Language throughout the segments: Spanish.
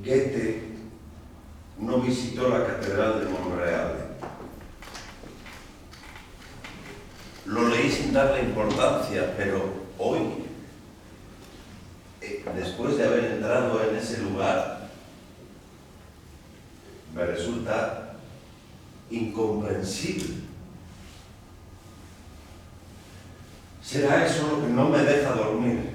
Goethe no visitó la Catedral de Monreale. Lo leí sin darle importancia, pero hoy, después de haber entrado en ese lugar, me resulta incomprensible. ¿Será eso lo que no me deja dormir?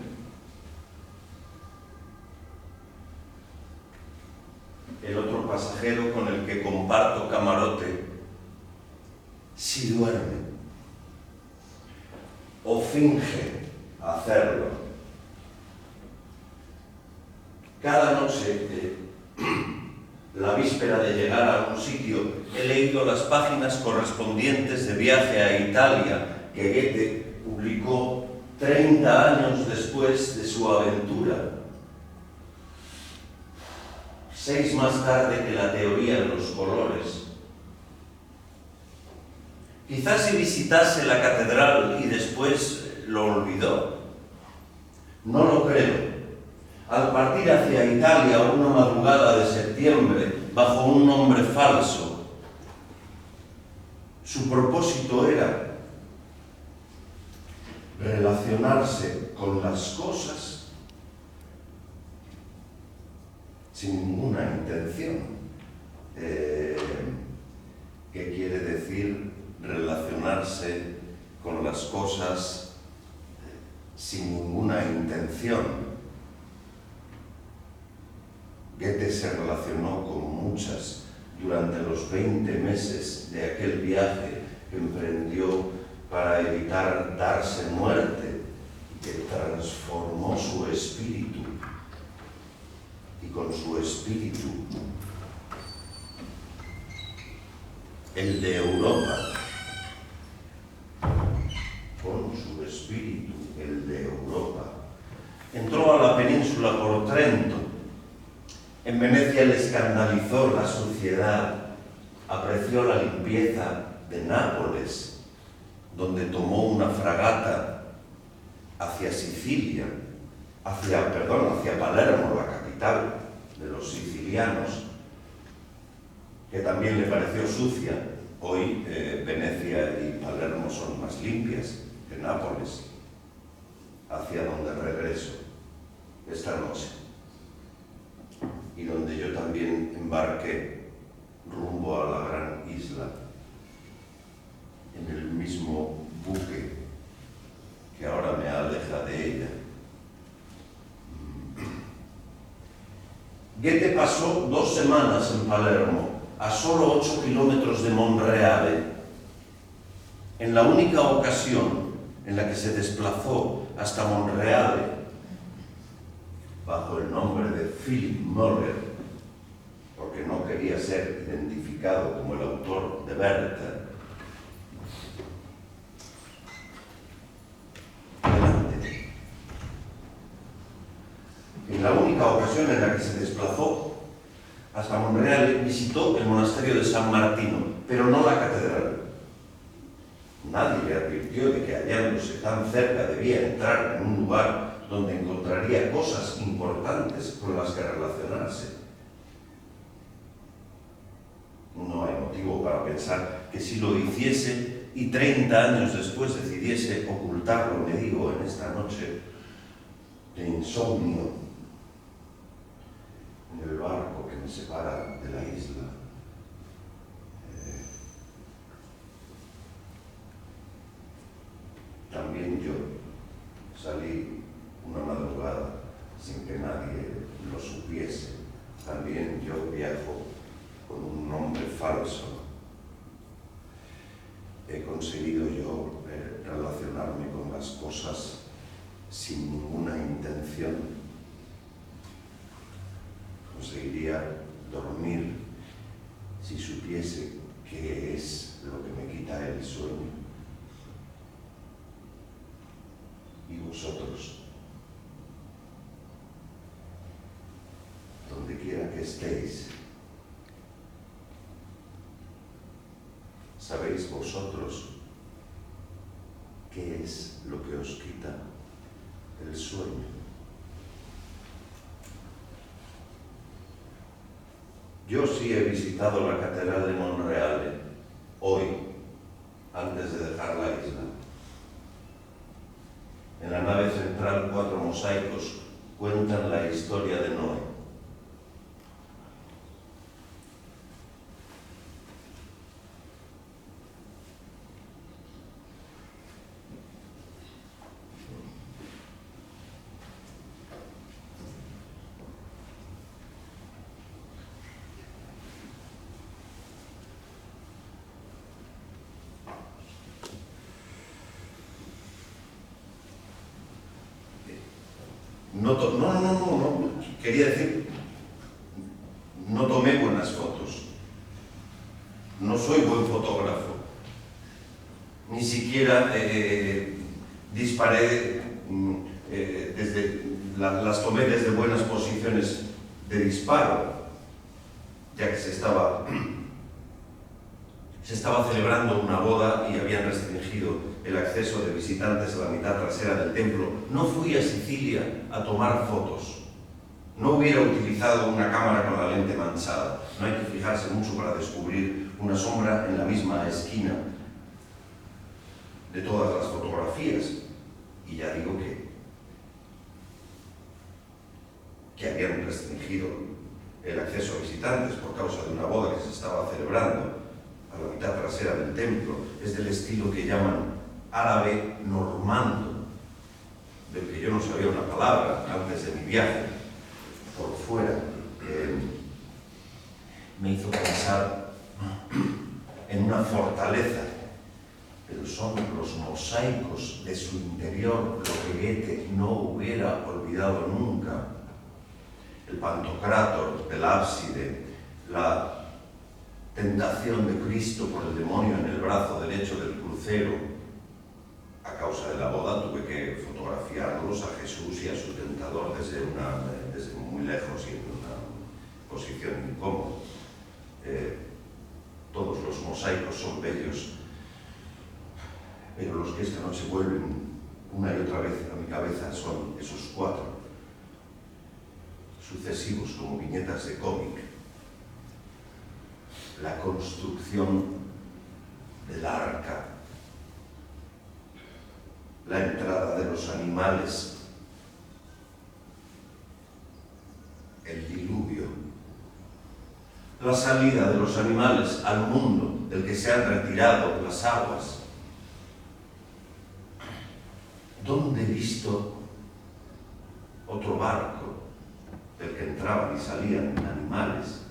El otro pasajero con el que comparto camarote, si duerme o finge hacerlo. Cada noche, la víspera de llegar a un sitio, he leído las páginas correspondientes de Viaje a Italia que Goethe publicó 30 años después de su aventura. 6 más tarde que la teoría de los colores. Quizás si visitase la catedral y después lo olvidó. No lo creo. Al partir hacia Italia una madrugada de septiembre, bajo un nombre falso, su propósito era relacionarse con las cosas sin ninguna intención. ¿Qué quiere decir relacionarse con las cosas sin ninguna intención? Goethe se relacionó con muchas durante los 20 meses de aquel viaje que emprendió para evitar darse muerte, que transformó su espíritu. Y con su espíritu, el de Europa, con su espíritu, el de Europa, entró a la península por Trento. En Venecia le escandalizó la suciedad, apreció la limpieza de Nápoles, donde tomó una fragata hacia Sicilia, hacia Palermo, la capital de los sicilianos, que también le pareció sucia. Hoy Venecia y Palermo son más limpias que Nápoles, hacia donde regreso esta noche, y donde yo también embarqué rumbo a la gran isla, en el mismo buque que ahora me aleja de ella. Goethe pasó 2 semanas en Palermo, a solo 8 kilómetros de Monreale. En la única ocasión en la que se desplazó hasta Monreale, bajo el nombre de Philip Müller, porque no quería ser identificado como el autor de Werther. En la única ocasión en la que se desplazó hasta Monreale, visitó el monasterio de San Martino, pero no la catedral. Nadie le advirtió de que hallándose tan cerca debía entrar en un lugar donde encontraría cosas importantes con las que relacionarse. No hay motivo para pensar que si lo hiciese y 30 años después decidiese ocultarlo, me digo en esta noche de insomnio, en el barco que me separa de la isla, también yo salí una madrugada sin que nadie lo supiese. También yo viajo con un nombre falso. He conseguido yo relacionarme con las cosas sin ninguna intención. Conseguiría dormir si supiese qué es lo que me quita el sueño. Y vosotros, donde quiera que estéis, ¿sabéis vosotros qué es lo que os quita el sueño? Yo sí he visitado la Catedral de Monreale, hoy, antes de dejar la isla. En la nave central, 4 mosaicos cuentan la historia de Noé. No, quería decir, no tomé buenas fotos, no soy buen fotógrafo, ni siquiera disparé, las tomé desde buenas posiciones de disparo, ya que se estaba celebrando una boda y habían restringido el acceso de visitantes a la mitad trasera del templo. No fui a Sicilia a tomar fotos. No hubiera utilizado una cámara con la lente manchada. No hay que fijarse mucho para descubrir una sombra en la misma esquina de todas las fotografías. Y ya digo que habían restringido el acceso a visitantes por causa de una boda que se estaba celebrando a la mitad trasera del templo. Es del estilo que llaman árabe normando, del que yo no sabía una palabra antes de mi viaje por fuera. Me hizo pensar en una fortaleza, pero son los mosaicos de su interior lo que Goethe no hubiera olvidado nunca. El Pantocrátor del ábside, la tentación de Cristo por el demonio en el brazo derecho del crucero. A causa de la boda tuve que fotografiarlos a Jesús y a su tentador desde muy lejos y en una posición incómoda. Todos los mosaicos son bellos, pero los que esta noche vuelven una y otra vez a mi cabeza son esos 4, sucesivos como viñetas de cómic. La construcción del arca, la entrada de los animales, el diluvio, la salida de los animales al mundo del que se han retirado las aguas. ¿Dónde he visto otro barco del que entraban y salían animales?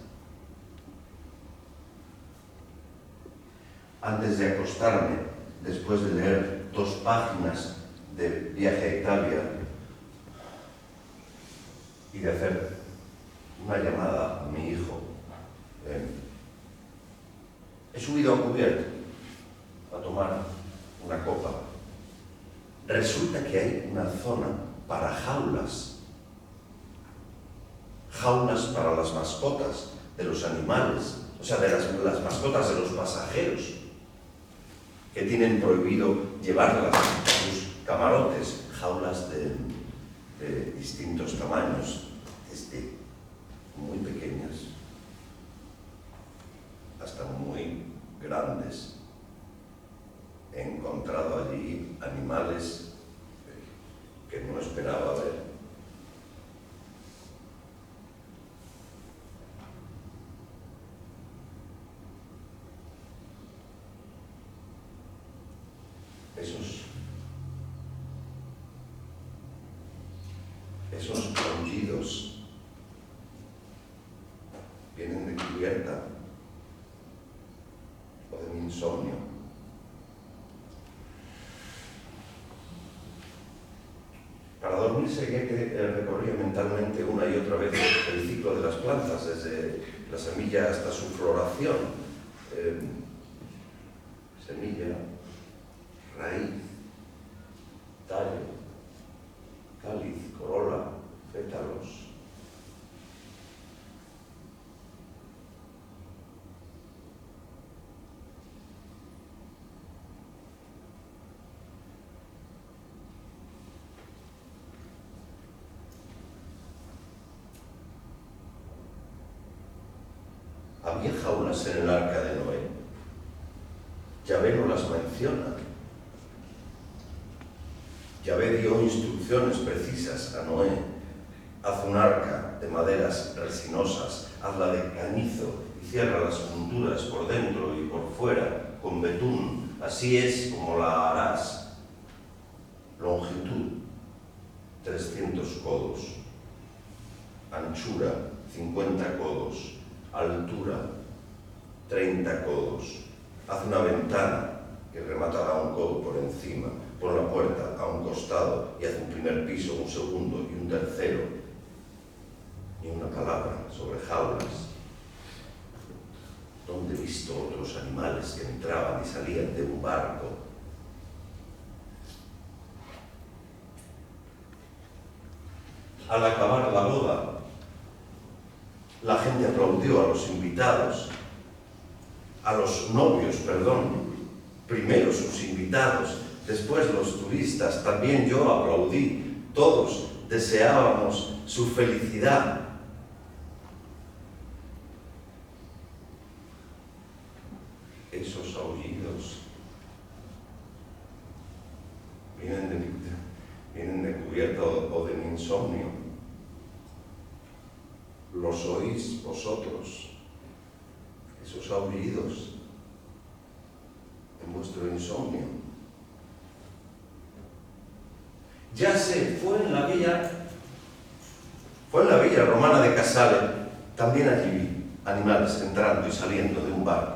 Antes de acostarme, después de leer 2 páginas de Viaje a Italia y de hacer una llamada a mi hijo, he subido a cubierta a tomar una copa. Resulta que hay una zona para jaulas para las mascotas de los animales, o sea, de las mascotas de los pasajeros, que tienen prohibido llevarlas a sus camarotes, jaulas de distintos tamaños, desde muy pequeñas hasta muy grandes. He encontrado allí animales que no esperaba ver. Esos ronquidos vienen de cubierta o de mi insomnio. Para dormirse Goethe recorría mentalmente una y otra vez el ciclo de las plantas, desde la semilla hasta su floración. Semilla, raíz, tallo, cáliz, corola, pétalos. Había jaulas en el arca de Noé. Yahvé no las menciona. Yahvé dio instrucciones precisas a Noé. Haz un arca de maderas resinosas, hazla de cañizo y cierra las junturas por dentro y por fuera con betún. Así es como la harás. Longitud, 300 codos. Anchura, 50 codos. Altura, 30 codos. Haz una ventana que rematará un codo por encima. Pon la puerta a un costado y haz un primer piso, un segundo y un tercero. Ni una palabra sobre jaulas. ¿Dónde he visto otros animales que entraban y salían de un barco? Al acabar la boda, la gente aplaudió a los invitados, a los novios, perdón. Primero sus invitados, después los turistas, también yo aplaudí. Todos deseábamos su felicidad. Esos aullidos vienen de cubierta o de mi insomnio. ¿Los oís vosotros? Esos aullidos en vuestro insomnio. Ya sé, fue en la villa romana de Casale. También allí vi animales entrando y saliendo de un barco.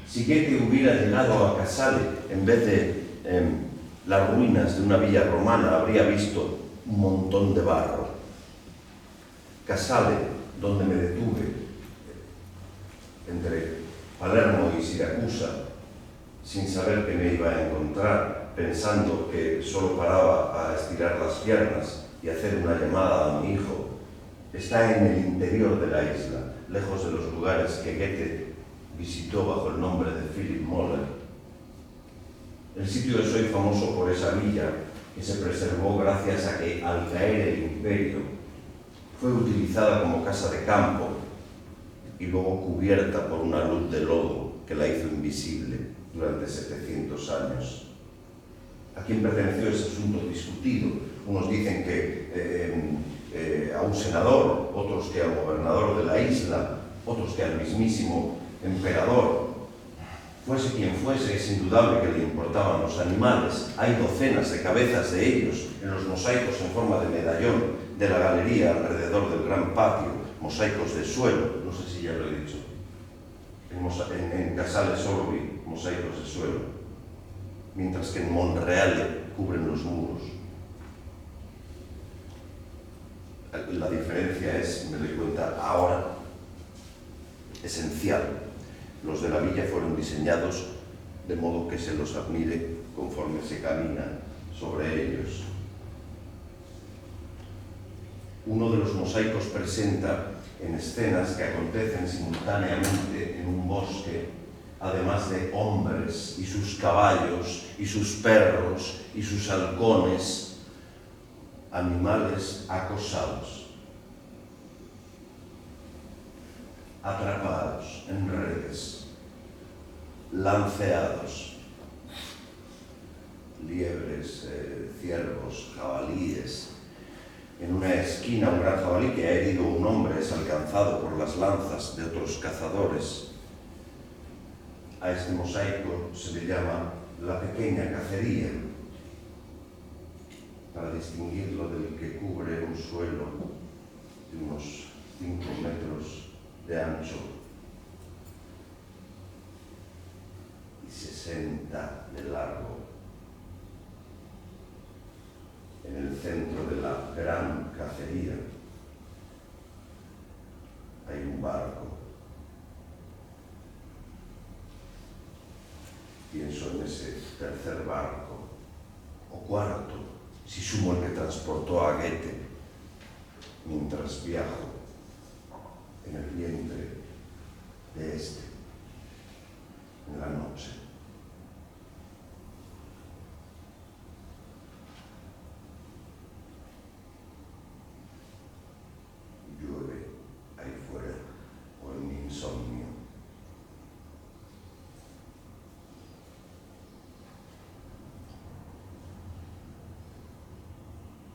Si Goethe hubiera llegado a Casale en vez de las ruinas de una villa romana, habría visto un montón de barro. Casale, donde me detuve, entre Palermo y Siracusa, sin saber que me iba a encontrar, pensando que solo paraba a estirar las piernas y hacer una llamada a mi hijo, está en el interior de la isla, lejos de los lugares que Goethe visitó bajo el nombre de Philipp Moller. El sitio es hoy famoso por esa villa que se preservó gracias a que, al caer el imperio, fue utilizada como casa de campo y luego cubierta por una luz de lodo que la hizo invisible durante 700 años. ¿A quién perteneció ese asunto discutido? Unos dicen que a un senador, otros que al gobernador de la isla, otros que al mismísimo emperador. Fuese quien fuese, es indudable que le importaban los animales. Hay docenas de cabezas de ellos en los mosaicos en forma de medallón de la galería alrededor del gran patio, mosaicos de suelo, no sé si ya lo he dicho. En Casale solo vi mosaicos de suelo, mientras que en Monreale cubren los muros. La diferencia es, me doy cuenta ahora, esencial. Los de la villa fueron diseñados de modo que se los admire conforme se camina sobre ellos. Uno de los mosaicos presenta en escenas que acontecen simultáneamente en un bosque, además de hombres y sus caballos y sus perros y sus halcones, animales acosados, atrapados en redes, lanceados, liebres, ciervos, jabalíes. En una esquina, un gran jabalí que ha herido a un hombre es alcanzado por las lanzas de otros cazadores. A este mosaico se le llama la pequeña cacería, para distinguirlo del que cubre un suelo de unos 5 metros de ancho y 60 de largo. En el centro de la gran cacería hay un barco. Pienso en ese tercer barco, o cuarto, si sumo el que transportó a Goethe. mientras viajo en el vientre de este, en la noche. Llueve ahí fuera, o en mi insomnio.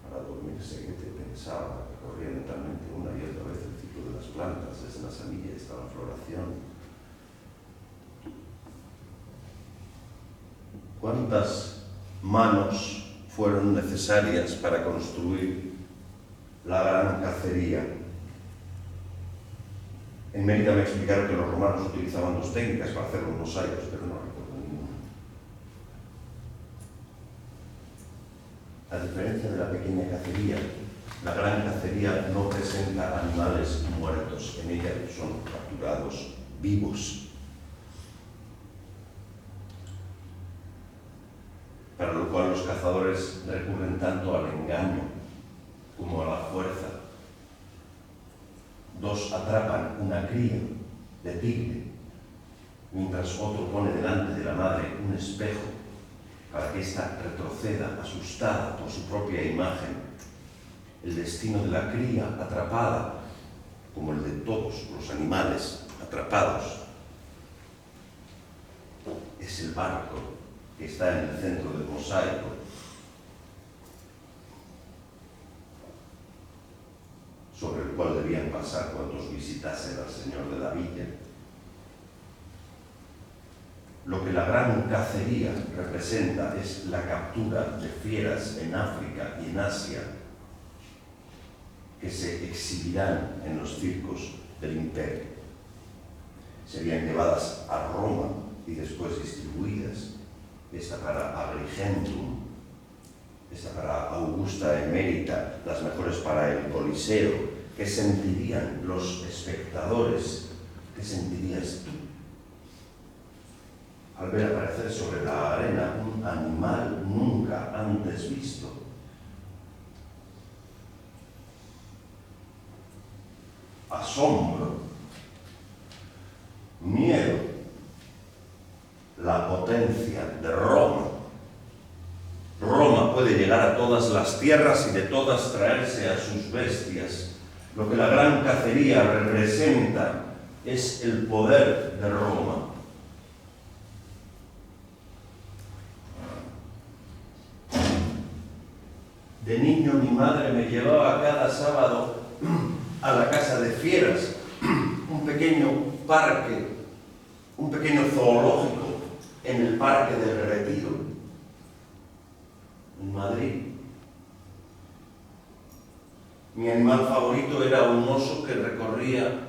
Para dormirse, Goethe pensaba, recorría lentamente una y otra vez el ciclo de las plantas, desde la semilla hasta la floración. ¿Cuántas manos fueron necesarias para construir la gran cacería? En Mérida me explicaron que los romanos utilizaban dos técnicas para hacer los mosaicos, pero no recuerdo ninguna. A diferencia de la pequeña cacería, la gran cacería no presenta animales muertos, en ella son capturados vivos. Para lo cual los cazadores recurren tanto al engaño como a la fuerza. Dos atrapan una cría de tigre, mientras otro pone delante de la madre un espejo para que ésta retroceda asustada por su propia imagen. El destino de la cría atrapada, como el de todos los animales atrapados, es el barco que está en el centro del mosaico. Sobre el cual debían pasar cuantos visitasen al Señor de la Villa. Lo que la gran cacería representa es la captura de fieras en África y en Asia, que se exhibirán en los circos del imperio. Serían llevadas a Roma y después distribuidas, esta para Agrigentum, esta para Augusta Emérita, las mejores para el Coliseo. ¿Qué sentirían los espectadores? ¿Qué sentirías tú al ver aparecer sobre la arena un animal nunca antes visto? Asombro, miedo, la potencia de Roma. Roma puede llegar a todas las tierras y de todas traerse a sus bestias. Lo que la gran cacería representa es el poder de Roma. De niño mi madre me llevaba cada sábado a la casa de fieras, un pequeño parque, un pequeño zoológico en el Parque del Retiro, en Madrid. Mi animal favorito era un oso que recorría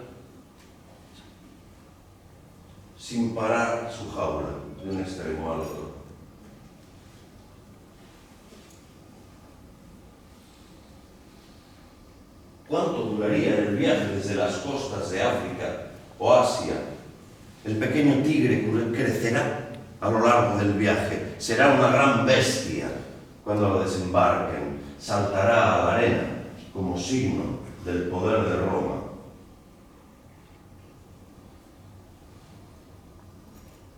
sin parar su jaula de un extremo al otro. ¿Cuánto duraría el viaje desde las costas de África o Asia? El pequeño tigre crecerá a lo largo del viaje, será una gran bestia cuando lo desembarquen, saltará a la arena como signo del poder de Roma.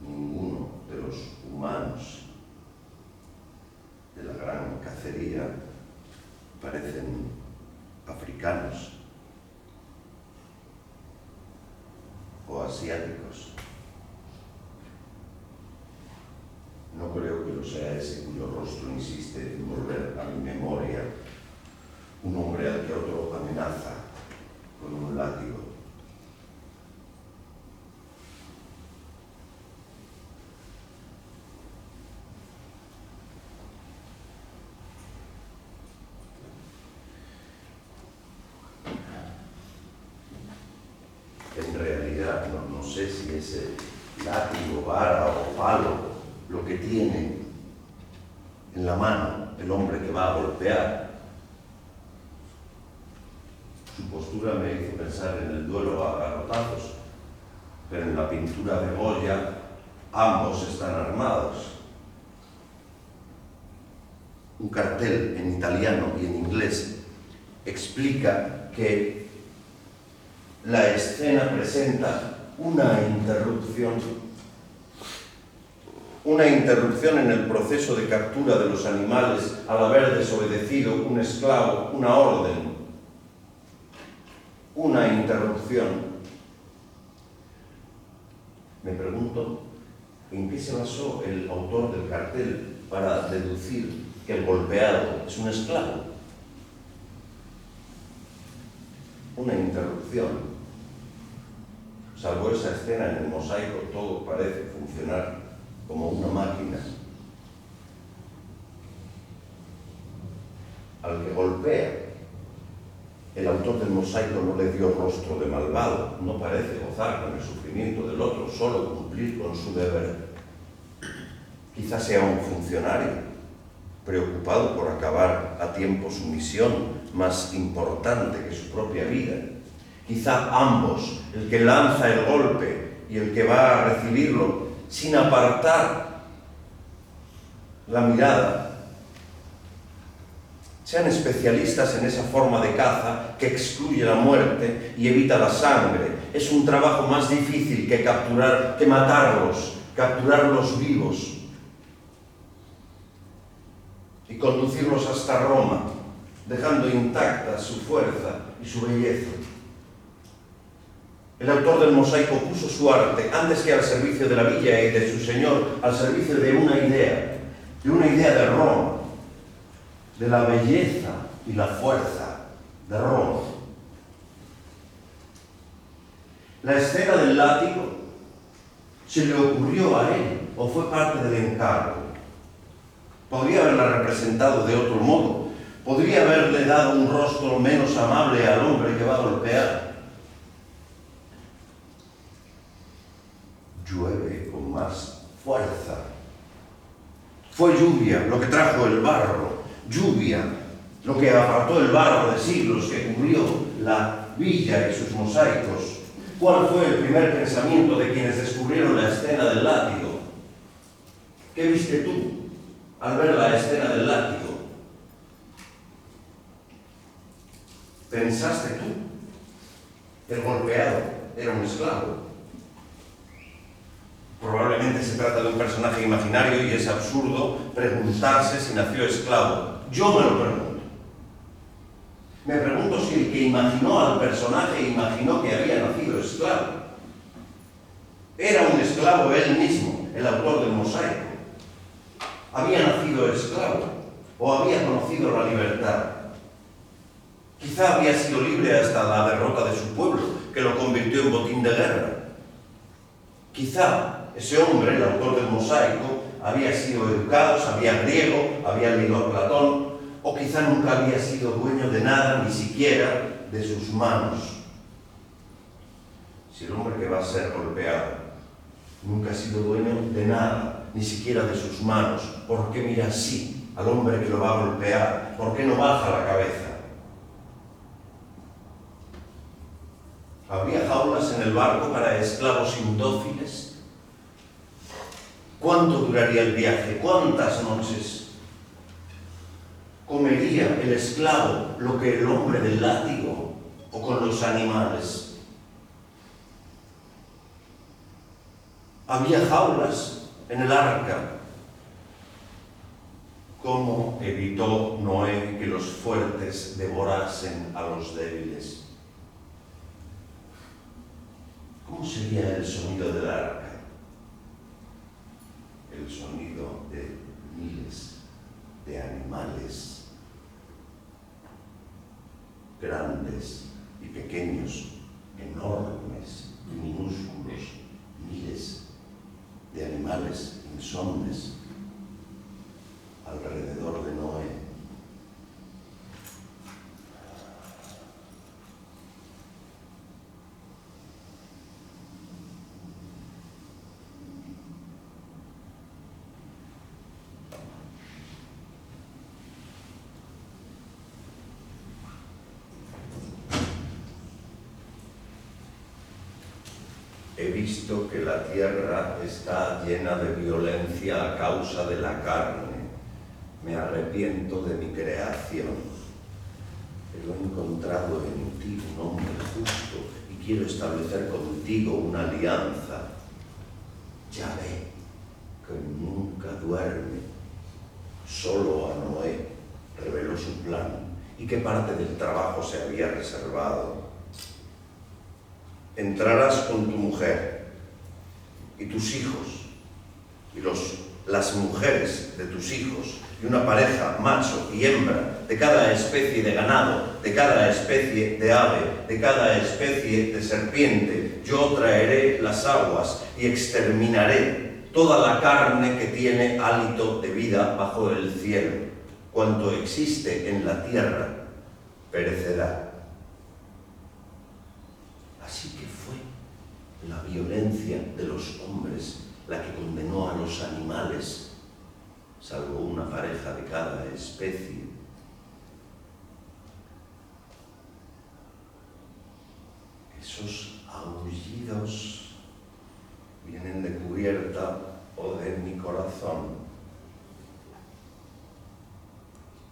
Ninguno de los humanos de la gran cacería parecen africanos o asiáticos. No creo que lo sea ese cuyo rostro insiste en volver a mi memoria un hombre al que otro amenaza con un látigo. En realidad, no sé si ese látigo, vara o palo, lo que tiene en la mano el hombre que va a golpear. Su postura me hizo pensar en el duelo a garrotazos, pero en la pintura de Goya ambos están armados. Un cartel en italiano y en inglés explica que la escena presenta una interrupción en el proceso de captura de los animales al haber desobedecido un esclavo una orden, una interrupción. Me pregunto, ¿en qué se basó el autor del cartel para deducir que el golpeado es un esclavo? Una interrupción. Salvo esa escena en el mosaico, todo parece funcionar como una máquina. Al que golpea, el autor del mosaico no le dio rostro de malvado, no parece gozar con el sufrimiento del otro, solo cumplir con su deber. Quizás sea un funcionario preocupado por acabar a tiempo su misión más importante que su propia vida. Quizá ambos, el que lanza el golpe y el que va a recibirlo, sin apartar la mirada, sean especialistas en esa forma de caza que excluye la muerte y evita la sangre. Es un trabajo más difícil que capturarlos vivos y conducirlos hasta Roma, dejando intacta su fuerza y su belleza. El autor del mosaico puso su arte, antes que al servicio de la villa y de su señor, al servicio de una idea de Roma, de la belleza y la fuerza de Roma. La escena del látigo se le ocurrió a él o fue parte del encargo. Podría haberla representado de otro modo, podría haberle dado un rostro menos amable al hombre que va a golpear. Llueve con más fuerza. Fue lluvia lo que trajo el barro, lluvia lo que apartó el barro de siglos que cubrió la villa y sus mosaicos. ¿Cuál fue el primer pensamiento de quienes descubrieron la escena del látigo? ¿Qué viste tú al ver la escena del látigo? ¿Pensaste tú? El golpeado era un esclavo. Probablemente se trata de un personaje imaginario y es absurdo preguntarse si nació esclavo. Yo me lo pregunto. Me pregunto si el que imaginó al personaje imaginó que había nacido esclavo. Era un esclavo él mismo, el autor del mosaico. Había nacido esclavo o había conocido la libertad. Quizá había sido libre hasta la derrota de su pueblo, que lo convirtió en botín de guerra. Quizá ese hombre, el autor del mosaico, había sido educado, sabía griego, había leído a Platón, o quizá nunca había sido dueño de nada, ni siquiera de sus manos. Si el hombre que va a ser golpeado nunca ha sido dueño de nada, ni siquiera de sus manos, ¿por qué mira así al hombre que lo va a golpear? ¿Por qué no baja la cabeza? ¿Habría jaulas en el barco para esclavos indóciles? ¿Cuánto duraría el viaje? ¿Cuántas noches? ¿Comería el esclavo lo que el hombre del látigo o con los animales? ¿Había jaulas en el arca? ¿Cómo evitó Noé que los fuertes devorasen a los débiles? ¿Cómo sería el sonido del arca? El sonido de miles de animales, grandes y pequeños, enormes y minúsculos, miles de animales insomnes alrededor de Noé. He visto que la tierra está llena de violencia a causa de la carne. Me arrepiento de mi creación. pero he encontrado en ti un hombre justo y quiero establecer contigo una alianza. Yahvé, que nunca duerme, solo a Noé reveló su plan y qué parte del trabajo se había reservado. Entrarás con tu mujer y tus hijos y las mujeres de tus hijos y una pareja, macho y hembra, de cada especie de ganado, de cada especie de ave, de cada especie de serpiente. Yo traeré las aguas y exterminaré toda la carne que tiene hálito de vida bajo el cielo. Cuanto existe en la tierra perecerá. Así que fue la violencia de los hombres la que condenó a los animales, salvo una pareja de cada especie. Esos aullidos vienen de cubierta o de mi corazón.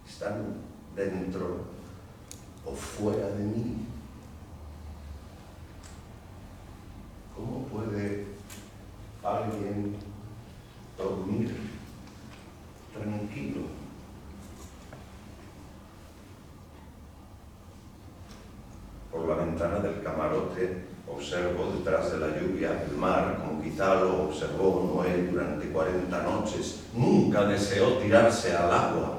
Están dentro o fuera de mí. ¿Cómo puede alguien dormir tranquilo? Por la ventana del camarote observo detrás de la lluvia el mar, como quizá lo observó Noé durante 40 noches. Nunca deseó tirarse al agua.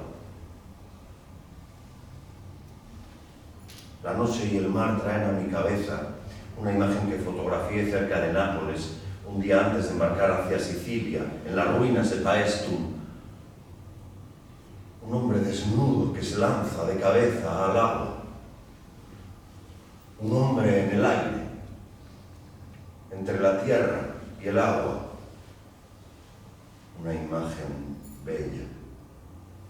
La noche y el mar traen a mi cabeza una imagen que fotografié cerca de Nápoles, un día antes de embarcar hacia Sicilia, en las ruinas de Paestum. Un hombre desnudo que se lanza de cabeza al agua. Un hombre en el aire, entre la tierra y el agua. Una imagen bella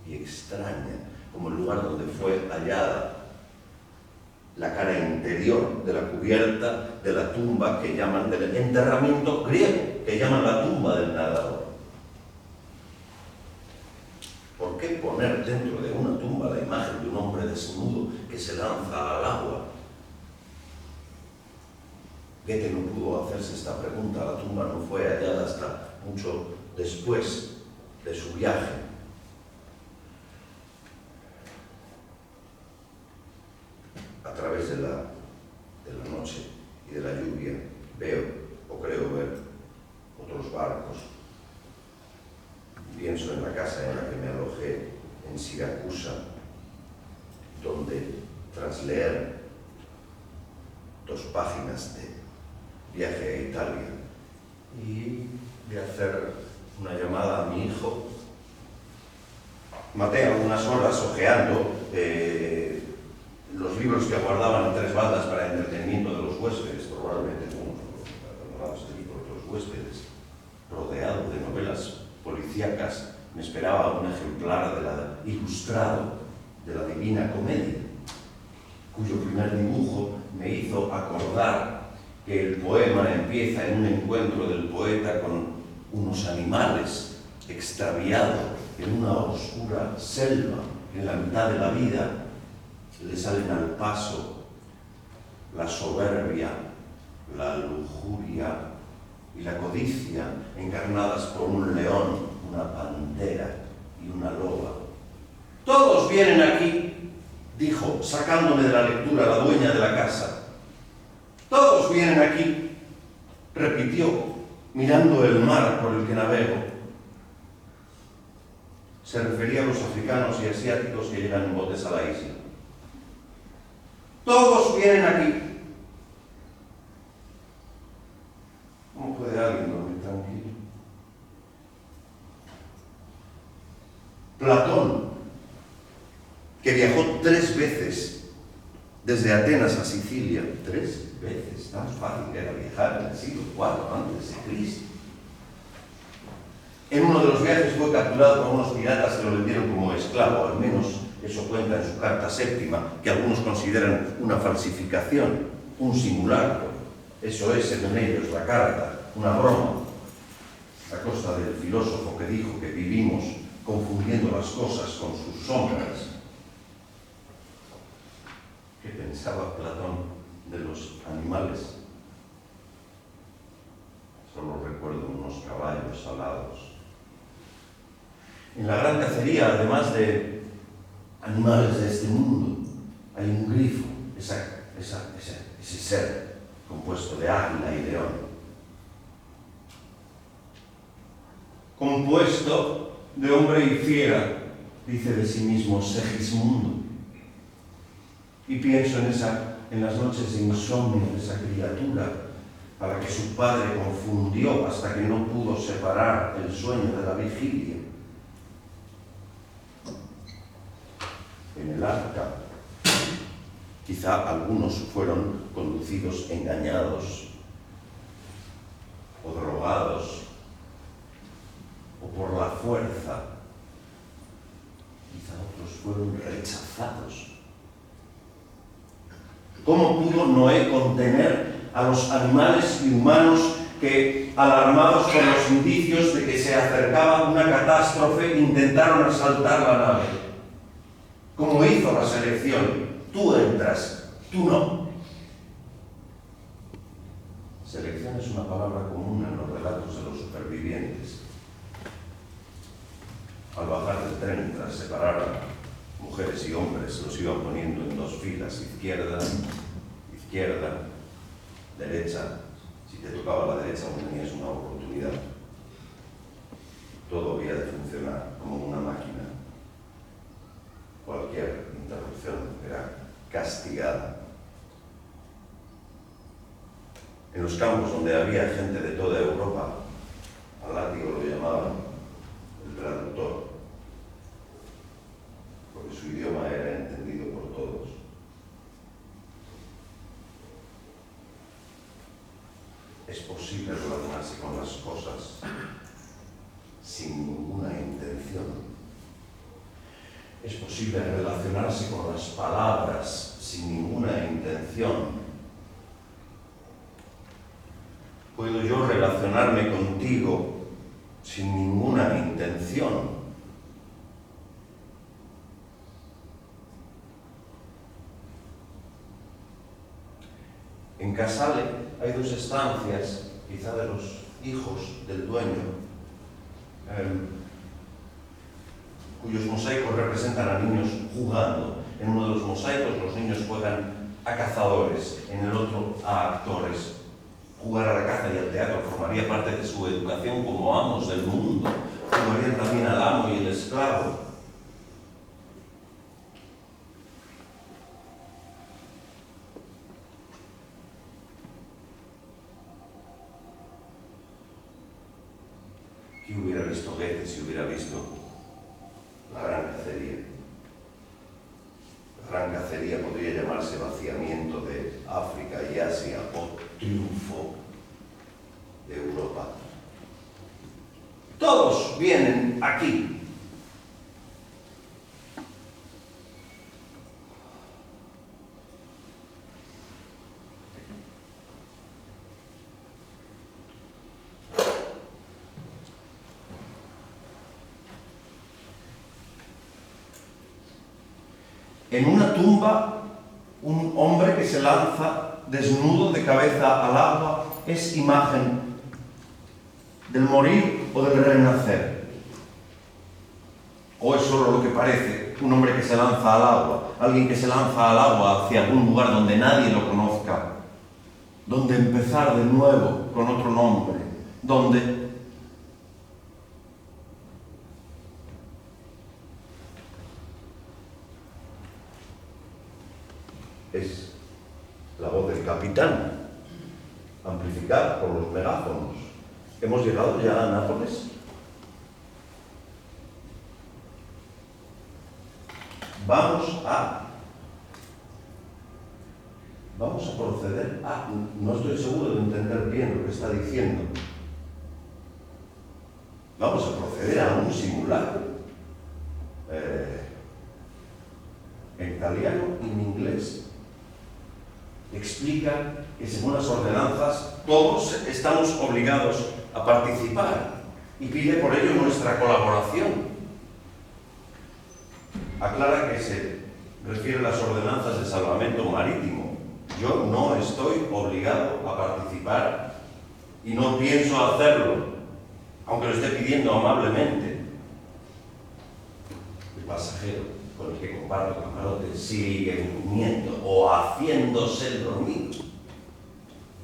y extraña, como el lugar donde fue hallada la cara interior de la cubierta de la tumba que llaman, del enterramiento griego, que llaman la tumba del nadador. ¿Por qué poner dentro de una tumba la imagen de un hombre desnudo que se lanza al agua? Goethe no pudo hacerse esta pregunta, la tumba no fue hallada hasta mucho después de su viaje. A través de la noche y de la lluvia veo, o creo ver, otros barcos. Pienso en la casa en la que me alojé en Siracusa, donde tras leer 2 páginas de Viaje a Italia y de hacer una llamada a mi hijo, maté algunas horas hojeando los libros que guardaban en 3 baldas para el entretenimiento de los huéspedes, probablemente abandonados allí por otros huéspedes, rodeado de novelas policíacas. Me esperaba un ejemplar ilustrado de la Divina Comedia, cuyo primer dibujo me hizo acordar que el poema empieza en un encuentro del poeta con unos animales extraviados en una oscura selva. En la mitad de la vida le salen al paso la soberbia, la lujuria y la codicia, encarnadas por un león, una pantera y una loba. «Todos vienen aquí», dijo, sacándome de la lectura, la dueña de la casa. «Todos vienen aquí», repitió, mirando el mar por el que navego. Se refería a los africanos y asiáticos que llegan en botes a la isla. «Todos vienen aquí». ¿Cómo puede alguien dormir tranquilo? Platón, que viajó 3 veces desde Atenas a Sicilia, 3 veces, tan fácil era viajar en el siglo IV a.C. En uno de los viajes fue capturado por unos piratas que lo vendieron como esclavo, al menos eso cuenta en su carta 7ª, que algunos consideran una falsificación, un simulacro. Eso es, según ellos, la carta, una broma, a costa del filósofo que dijo que vivimos confundiendo las cosas con sus sombras. ¿Qué pensaba Platón de los animales? Solo recuerdo unos caballos alados. En la gran cacería, además de animales de este mundo, hay un grifo, ese ser compuesto de águila y león. Compuesto de hombre y fiera, dice de sí mismo Segismundo. Y pienso en las noches de insomnio de esa criatura, a la que su padre confundió hasta que no pudo separar el sueño de la vigilia. En el arca, quizá algunos fueron conducidos engañados o drogados o por la fuerza. Quizá otros fueron rechazados. ¿Cómo pudo Noé contener a los animales y humanos que, alarmados por los indicios de que se acercaba una catástrofe, intentaron asaltar la nave? ¿Cómo hizo la selección? Tú entras, tú no. Selección es una palabra común en los relatos de los supervivientes. Al bajar del tren, tras separar a mujeres y hombres, los iban poniendo en dos filas, izquierda, derecha. Si te tocaba la derecha, aún tenías una oportunidad. Todo había de funcionar como una máquina. Cualquier interrupción era castigada. En los campos donde había gente de toda Europa, al látigo lo llamaban el traductor, porque su idioma era entendido por todos. Es posible relacionarse con las cosas sin ninguna intención. Es posible relacionarse con las palabras sin ninguna intención. ¿Puedo yo relacionarme contigo sin ninguna intención? En Casale hay dos estancias, quizá de los hijos del dueño, cuyos mosaicos representan a niños jugando. En uno de los mosaicos los niños juegan a cazadores, en el otro a actores. Jugar a la caza y al teatro formaría parte de su educación como amos del mundo. Jugarían también al amo y el esclavo. ¿Qué hubiera visto Goethe si hubiera visto la gran cacería? La gran cacería podría llamarse vaciamiento de África y Asia o triunfo de Europa. Todos vienen aquí. En una tumba, un hombre que se lanza desnudo de cabeza al agua es imagen del morir o del renacer. O es solo lo que parece, un hombre que se lanza al agua, alguien que se lanza al agua hacia algún lugar donde nadie lo conozca, donde empezar de nuevo con otro nombre, donde es la voz del capitán, amplificada por los megáfonos. ¿Hemos llegado ya a Nápoles? Vamos a proceder a... No estoy seguro de entender bien lo que está diciendo. Vamos a proceder a un simulacro. En italiano y en inglés. Explica que según las ordenanzas todos estamos obligados a participar y pide por ello nuestra colaboración. Aclara que se refiere a las ordenanzas de salvamento marítimo. Yo no estoy obligado a participar y no pienso hacerlo, aunque lo esté pidiendo amablemente. El pasajero con el que comparto camarote sigue durmiendo o haciéndose el dormido.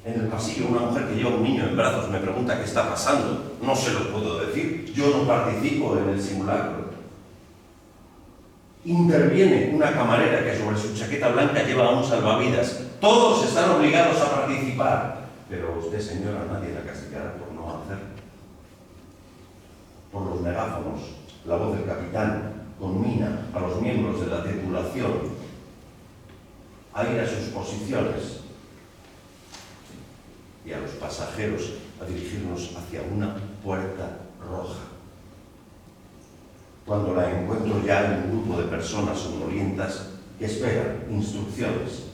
En el pasillo, una mujer que lleva un niño en brazos me pregunta qué está pasando. No se lo puedo decir. Yo no participo en el simulacro. Interviene una camarera que sobre su chaqueta blanca lleva un salvavidas. Todos están obligados a participar. Pero usted, señora, nadie la castigará por no hacerlo. Por los megáfonos, la voz del capitán conmina a los miembros de la tripulación a ir a sus posiciones y a los pasajeros a dirigirnos hacia una puerta roja. Cuando la encuentro ya en un grupo de personas somnolientas que esperan instrucciones,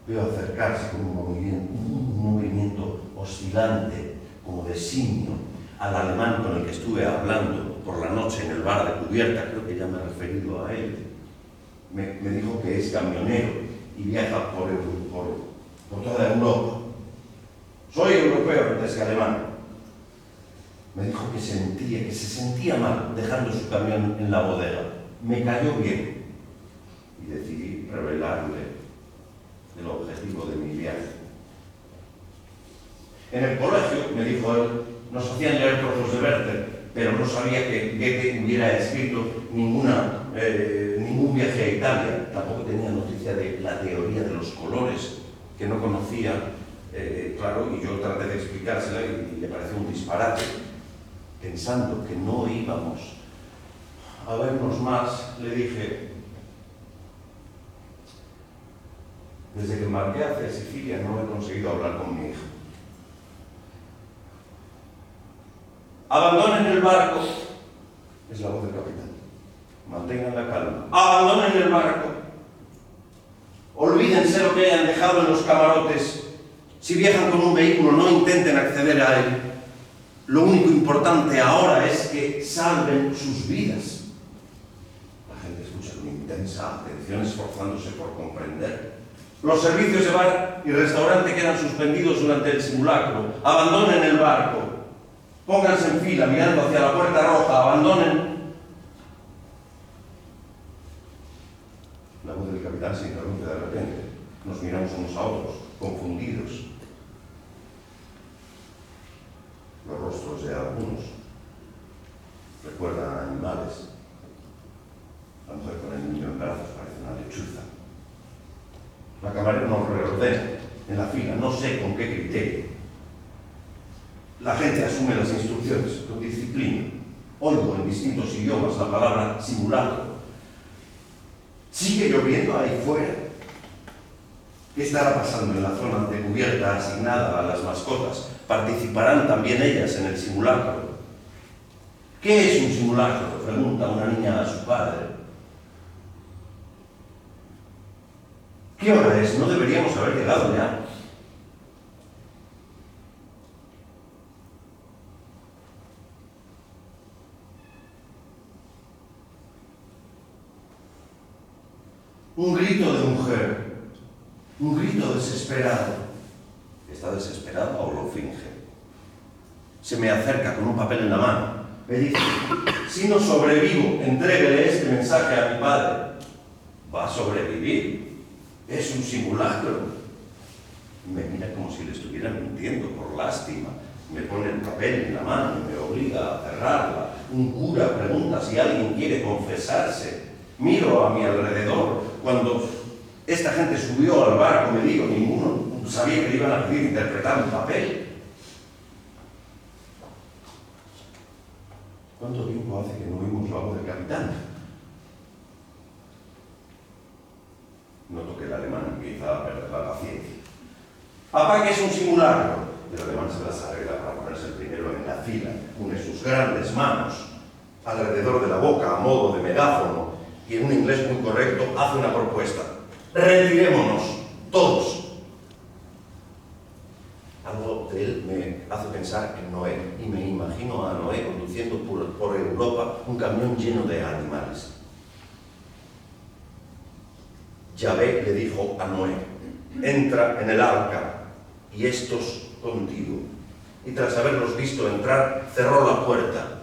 veo acercarse con un movimiento oscilante, como de simio, al alemán con el que estuve hablando por la noche en el bar de cubierta. Creo que ya me he referido a él. Me dijo que es camionero y viaja por toda Europa. Soy europeo antes que alemán. Me dijo que se sentía mal dejando su camión en la bodega. Me cayó bien y decidí revelarle el objetivo de mi viaje. En el colegio, me dijo él, nos hacían leer trozos de Werther, pero no sabía que Goethe hubiera escrito ningún viaje a Italia. Tampoco tenía noticia de la teoría de los colores, que no conocía, claro, y yo traté de explicársela y le pareció un disparate. Pensando que no íbamos a vernos más, le dije: desde que embarqué hacia Sicilia no he conseguido hablar con mi hija. Abandonen el barco. Es la voz del capitán. Mantengan la calma. Abandonen el barco. Olvídense lo que hayan dejado en los camarotes. Si viajan con un vehículo, no intenten acceder a él. Lo único importante ahora es que salven sus vidas. La gente escucha con intensa atención, esforzándose por comprender. Los servicios de bar y restaurante quedan suspendidos durante el simulacro. Abandonen el barco. Pónganse en fila, mirando hacia la puerta roja. Abandonen. La voz del capitán se interrumpe de repente. Nos miramos unos a otros, confundidos. Los rostros de algunos recuerdan a animales. La mujer con el niño en brazos parece una lechuza. La camarera nos reordena en la fila, no sé con qué criterio. La gente asume las instrucciones con disciplina. Oigo en distintos idiomas la palabra simulacro. Sigue lloviendo ahí fuera. ¿Qué estará pasando en la zona de cubierta asignada a las mascotas? ¿Participarán también ellas en el simulacro? ¿Qué es un simulacro?, pregunta una niña a su padre. ¿Qué hora es? ¿No deberíamos haber llegado ya? Un grito de mujer, un grito desesperado. ¿Está desesperada o lo finge? Se me acerca con un papel en la mano. Me dice: si no sobrevivo, entréguele este mensaje a mi padre. ¿Va a sobrevivir? Es un simulacro. Me mira como si le estuviera mintiendo por lástima. Me pone el papel en la mano y me obliga a cerrarla. Un cura pregunta si alguien quiere confesarse. Miro a mi alrededor. Cuando esta gente subió al barco, me digo, ninguno sabía que le iban a pedir interpretar un papel. ¿Cuánto tiempo hace que no oímos la voz del capitán? Noto que el alemán empieza a perder la paciencia. Papá, que es un simulacro. El alemán se las arregla para ponerse el primero en la fila. Une sus grandes manos alrededor de la boca a modo de megáfono y en un inglés muy correcto hace una propuesta. Retirémonos, todos. Algo de él me hace pensar en Noé, y me imagino a Noé conduciendo por Europa un camión lleno de animales. Yahvé le dijo a Noé: entra en el arca y estos contigo. Y tras haberlos visto entrar, cerró la puerta.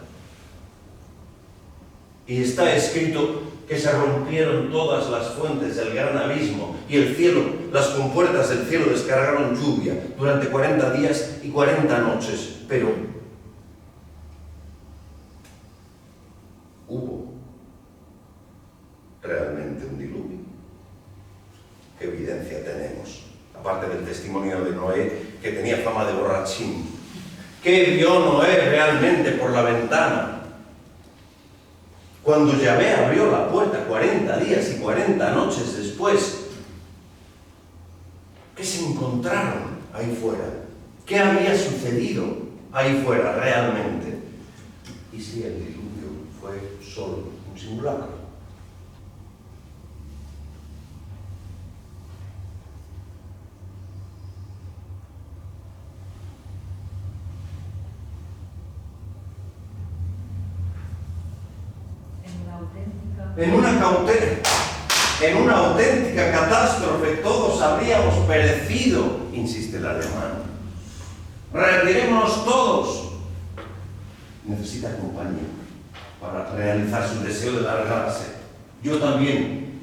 Y está escrito que se rompieron todas las fuentes del gran abismo y el cielo, las compuertas del cielo descargaron lluvia durante 40 días y 40 noches. Pero hubo realmente un diluvio. ¿Qué evidencia tenemos? Aparte del testimonio de Noé, que tenía fama de borrachín. ¿Qué vio Noé realmente por la ventana? Cuando Yahvé abrió la puerta 40 días y 40 noches después, ¿qué se encontraron ahí fuera? ¿Qué había sucedido ahí fuera realmente? ¿Y si el diluvio fue solo un simulacro? En una auténtica catástrofe todos habríamos perecido, insiste el alemán. Retirémonos todos. Necesita compañía para realizar su deseo de largarse. Yo también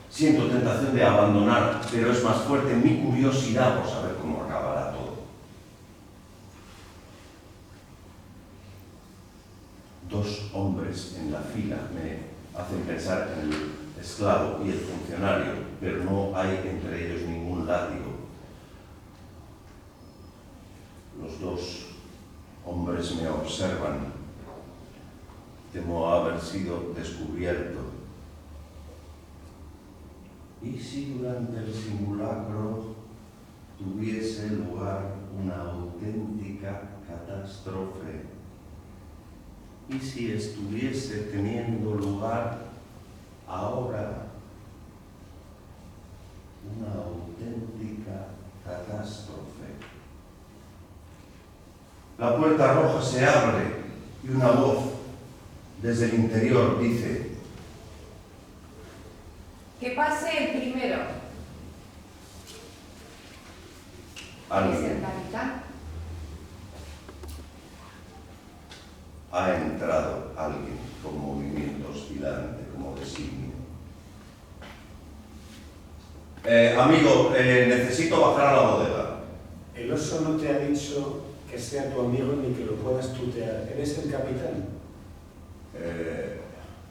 siento tentación de abandonar, pero es más fuerte mi curiosidad por saber cómo acabará todo. Dos hombres en la fila me hacen pensar en el esclavo y el funcionario, pero no hay entre ellos ningún látigo. Los dos hombres me observan. Temo haber sido descubierto. ¿Y si durante el simulacro tuviese lugar una auténtica catástrofe? ¿Y si estuviese teniendo lugar ahora una auténtica catástrofe? La puerta roja se abre y una voz desde el interior dice: que pase el primero. ¿Alguien? ¿Es el capitán? Ha entrado alguien con movimiento oscilante como de simio. Amigo, necesito bajar a la bodega. El oso no te ha dicho que sea tu amigo ni que lo puedas tutear. ¿Eres el capitán?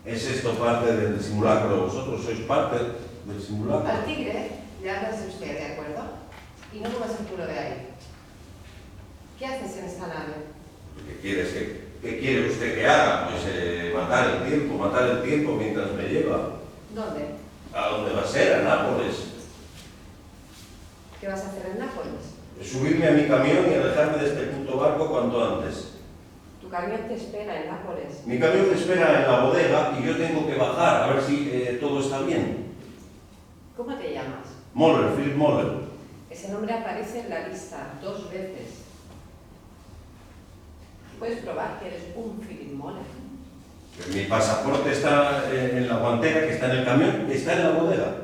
¿Es esto parte del simulacro? ¿Vosotros sois parte del simulacro? Al tigre le hablas de usted, ¿de acuerdo? Y no muevas el culo de ahí. ¿Qué haces en esta nave? ¿Qué quiere usted que haga? Pues matar el tiempo mientras me lleva. ¿Dónde? ¿A dónde va a ser? A Nápoles. ¿Qué vas a hacer en Nápoles? Subirme a mi camión y alejarme de este puto barco cuanto antes. Tu camión te espera en Nápoles. Mi camión me espera en la bodega y yo tengo que bajar a ver si todo está bien. ¿Cómo te llamas? Moller, Philip Moller. Ese nombre aparece en la lista 2 veces. Puedes probar que eres un Philip Moller. Mi pasaporte está en la guantera, que está en el camión, está en la bodega.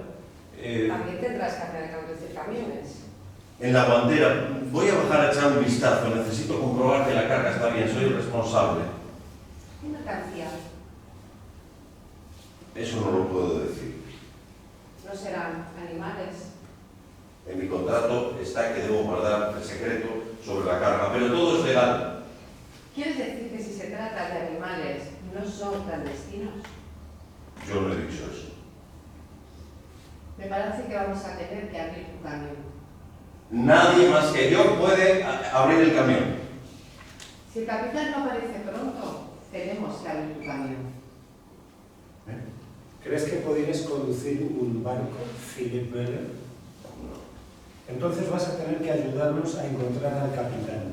También tendrás que aprender a conducir camiones. En la guantera. Voy a bajar a echar un vistazo. Necesito comprobar que la carga está bien. Soy el responsable. ¿Y mercancía? Eso no lo puedo decir. ¿No serán animales? En mi contrato está que debo guardar el secreto sobre la carga, pero todo es legal. ¿Quieres decir que si se trata de animales no son clandestinos? Yo no he dicho eso. Me parece que vamos a tener que abrir tu camión. Nadie más que yo puede abrir el camión. Si el capitán no aparece pronto, tenemos que abrir tu camión. ¿Crees que podrías conducir un barco, Philip Moller? No. Entonces vas a tener que ayudarnos a encontrar al capitán.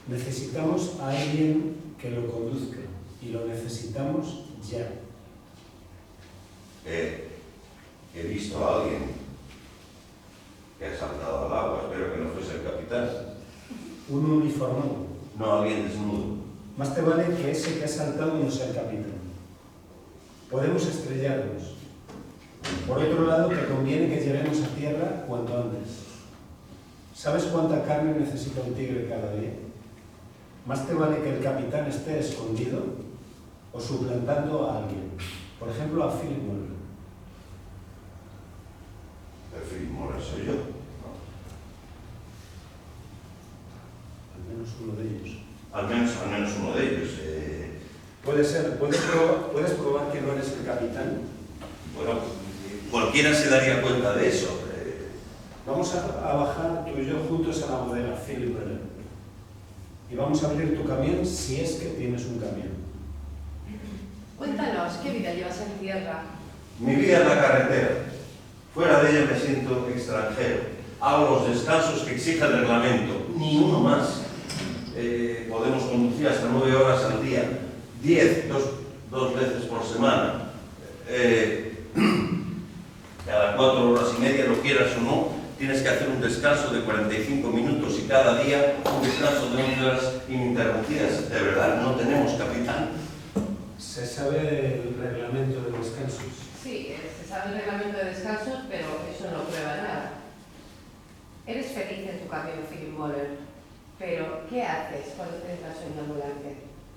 Necesitamos a alguien que lo conduzca y lo necesitamos ya. He visto a alguien que ha saltado al agua. Espero que no fuese el capitán. Un uniformado. No, alguien desnudo. Más te vale que ese que ha saltado no sea el capitán. Podemos estrellarnos. Por otro lado, te conviene que lleguemos a tierra cuanto antes. ¿Sabes cuánta carne necesita un tigre cada día? Más te vale que el capitán esté escondido o suplantando a alguien. Por ejemplo, a Philip Muller. El Philip Muller soy yo. Al menos uno de ellos. Al menos uno de ellos. Puede ser. ¿Puedes probar que no eres el capitán? Bueno, cualquiera se daría cuenta de eso. Vamos a bajar tú y yo juntos a la bodega Philip Muller. Y vamos a abrir tu camión si es que tienes un camión. Cuéntanos, ¿qué vida llevas en tierra? Mi vida en la carretera. Fuera de ella me siento extranjero. Hago los descansos que exige el reglamento. Ni uno más. Podemos conducir hasta 9 horas al día. 10, dos veces por semana. Cada 4 horas y media, lo quieras o no, tienes que hacer un descanso de 45 minutos y cada día un descanso de 11 horas ininterrumpidas. De verdad, no tenemos capitán. ¿Se sabe el reglamento de descansos? Sí, se sabe el reglamento de descansos, pero eso no prueba nada. Eres feliz en tu camión, Philip Muller, pero ¿qué haces cuando te entras en una ambulancia?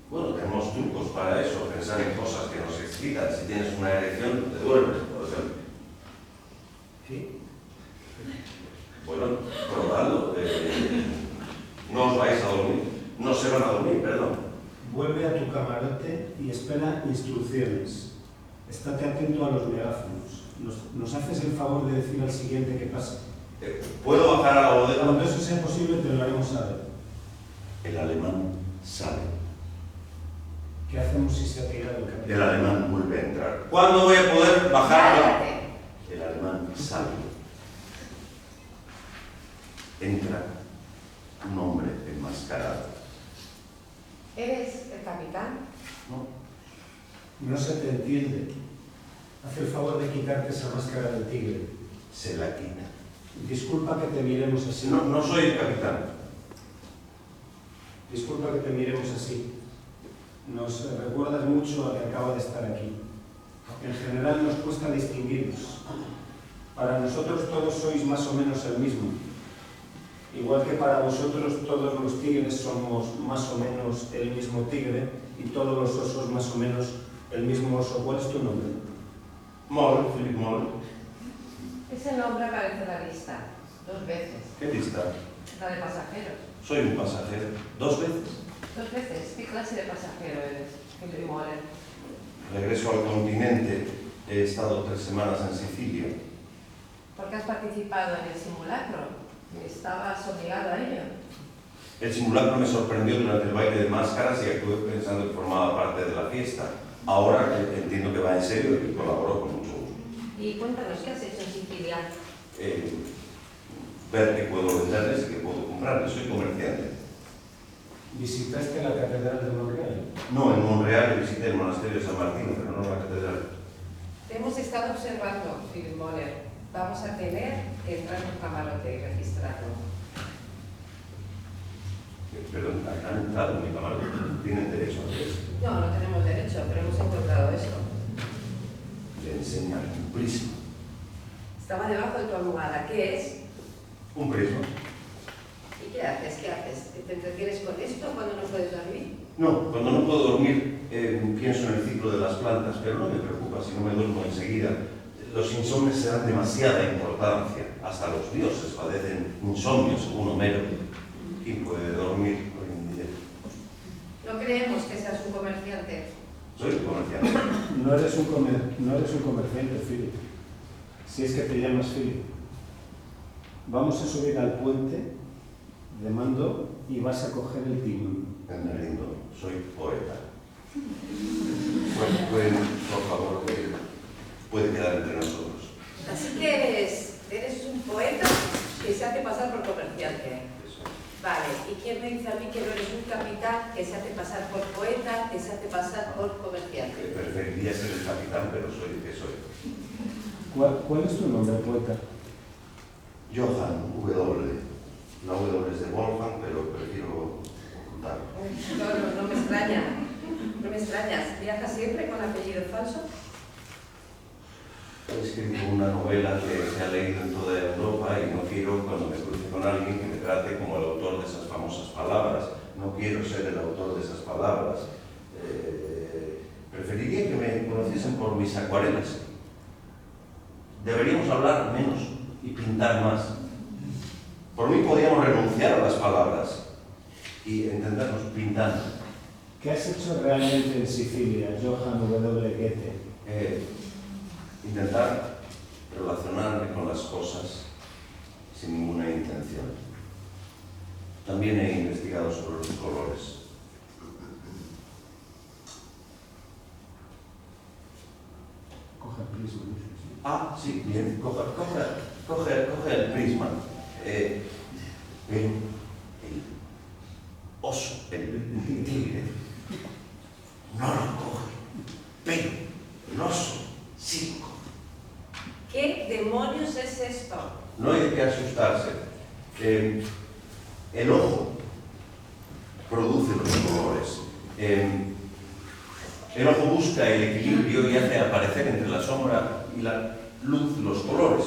Bueno, tenemos trucos para eso, pensar en cosas que nos excitan. Si tienes una erección, te duermes, por ejemplo. ¿Sí? Bueno, probadlo. No os vais a dormir. No se van a dormir, perdón. Vuelve a tu camarote y espera instrucciones. Estate atento a los megáfonos. ¿Nos haces el favor de decir al siguiente qué pasa? ¿Puedo bajar a la bodega? Cuando eso sea posible te lo haremos saber. El alemán sale. ¿Qué hacemos si se ha tirado el capitán? El alemán vuelve a entrar. ¿Cuándo voy a poder bajar? ¡Cállate! El alemán sale. Entra un hombre enmascarado. ¿Eres el capitán? ¿No? No se te entiende. Haz el favor de quitarte esa máscara del tigre. Se la quita. Disculpa que te miremos así. No soy el capitán. Disculpa que te miremos así. Nos recuerdas mucho a que acaba de estar aquí. En general nos cuesta distinguirnos. Para nosotros todos sois más o menos el mismo. Igual que para vosotros todos los tigres somos más o menos el mismo tigre y todos los osos más o menos el mismo oso. ¿Cuál es tu nombre? Moll, Philip Moll. Ese nombre aparece en la lista 2 veces. ¿Qué lista? La de pasajeros. Soy un pasajero. 2 veces. 2 veces. ¿Qué clase de pasajero eres, Philip Muller? Regreso al continente. He estado 3 semanas en Sicilia. ¿Por qué has participado en el simulacro? ¿Estabas obligado a ello? El simulacro me sorprendió durante el baile de máscaras y actué pensando que formaba parte de la fiesta. Ahora entiendo que va en serio y colaboro con mucho gusto. Y cuéntanos, ¿qué has hecho en Sicilia? Ver qué puedo venderles y qué puedo comprarles. Soy comerciante. ¿Visitaste la catedral de Montreal? No, en Montreal visité el monasterio de San Martín, pero no la catedral. Te hemos estado observando, Philip Muller. Vamos a tener que entrar en tu camarote y registrarlo. Perdón, han entrado en mi camarote. ¿Tienen derecho a eso? No, no tenemos derecho, pero hemos encontrado esto. Le enseñan un prisma. Estaba debajo de tu almohada. ¿Qué es? ¿Un prisma? ¿Y qué haces? ¿Qué haces? ¿Te entretienes con esto cuando no puedes dormir? No, cuando no puedo dormir pienso en el ciclo de las plantas, pero no me preocupa si no me duermo enseguida. Los insomnios se dan demasiada importancia. Hasta los dioses padecen insomnio, según Homero. ¿Quién puede dormir hoy en día? No creemos que seas un comerciante. Soy comerciante. No eres un comerciante, Philip. Si es que te llamas Philip. Vamos a subir al puente de mando y vas a coger el timón. Me rindo, soy poeta. Bueno, pueden, por favor, puede quedar entre nosotros. Así que eres un poeta que se hace pasar por comerciante. Eso. Vale, ¿y quién me dice a mí que no eres un capitán que se hace pasar por poeta, que se hace pasar por comerciante? Preferiría ser el capitán, pero soy el que soy. ¿Cuál es tu nombre, poeta? Johann W. La W es de Wolfgang, pero prefiero ocultarlo. No me extraña. No me extrañas. ¿Viajas siempre con apellido falso? escrito una novela que se ha leído en toda Europa y no quiero, cuando me cruce con alguien, que me trate como el autor de esas famosas palabras. No quiero ser el autor de esas palabras. Preferiría que me conociesen por mis acuarelas. Deberíamos hablar menos y pintar más. Por mí podíamos renunciar a las palabras y entendernos pintando. ¿Qué has hecho realmente en Sicilia, Johann W. Goethe? Intentar relacionarme con las cosas sin ninguna intención. También he investigado sobre los colores. Coge el prisma, dices. Ah, sí, bien, coge el prisma. Pero el oso, el tigre, no lo coge, pero el oso sí lo coge. ¿Qué demonios es esto? No hay que asustarse. El ojo produce los colores. El ojo busca el equilibrio y hace aparecer entre la sombra y la luz los colores.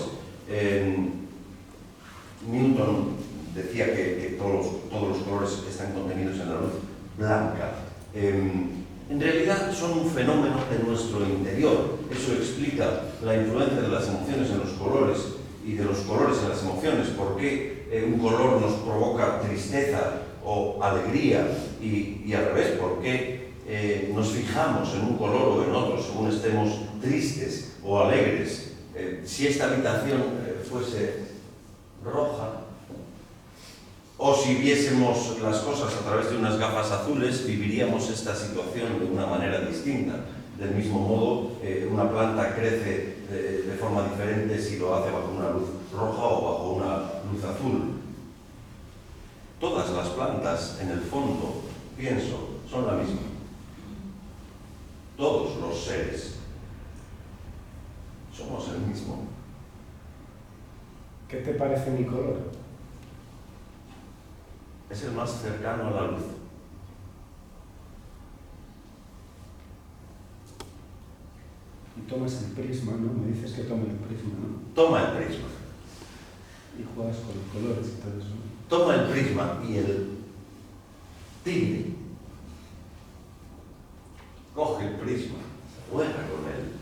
Newton decía que todos los colores están contenidos en la luz blanca. En realidad son un fenómeno de nuestro interior. Eso explica la influencia de las emociones en los colores y de los colores en las emociones. ¿Por qué un color nos provoca tristeza o alegría y al revés? ¿Por qué nos fijamos en un color o en otro según estemos tristes o alegres? Si esta habitación fuese roja, o si viésemos las cosas a través de unas gafas azules, viviríamos esta situación de una manera distinta. Del mismo modo, una planta crece de forma diferente si lo hace bajo una luz roja o bajo una luz azul. Todas las plantas, en el fondo, pienso, son la misma. Todos los seres somos el mismo. ¿Qué te parece mi color? Es el más cercano a la luz. Y tomas el prisma, ¿no? Me dices que tome el prisma, ¿no? Toma el prisma. Y juegas con los colores y todo eso, ¿no? Toma el prisma y el tigre coge el prisma, juega con él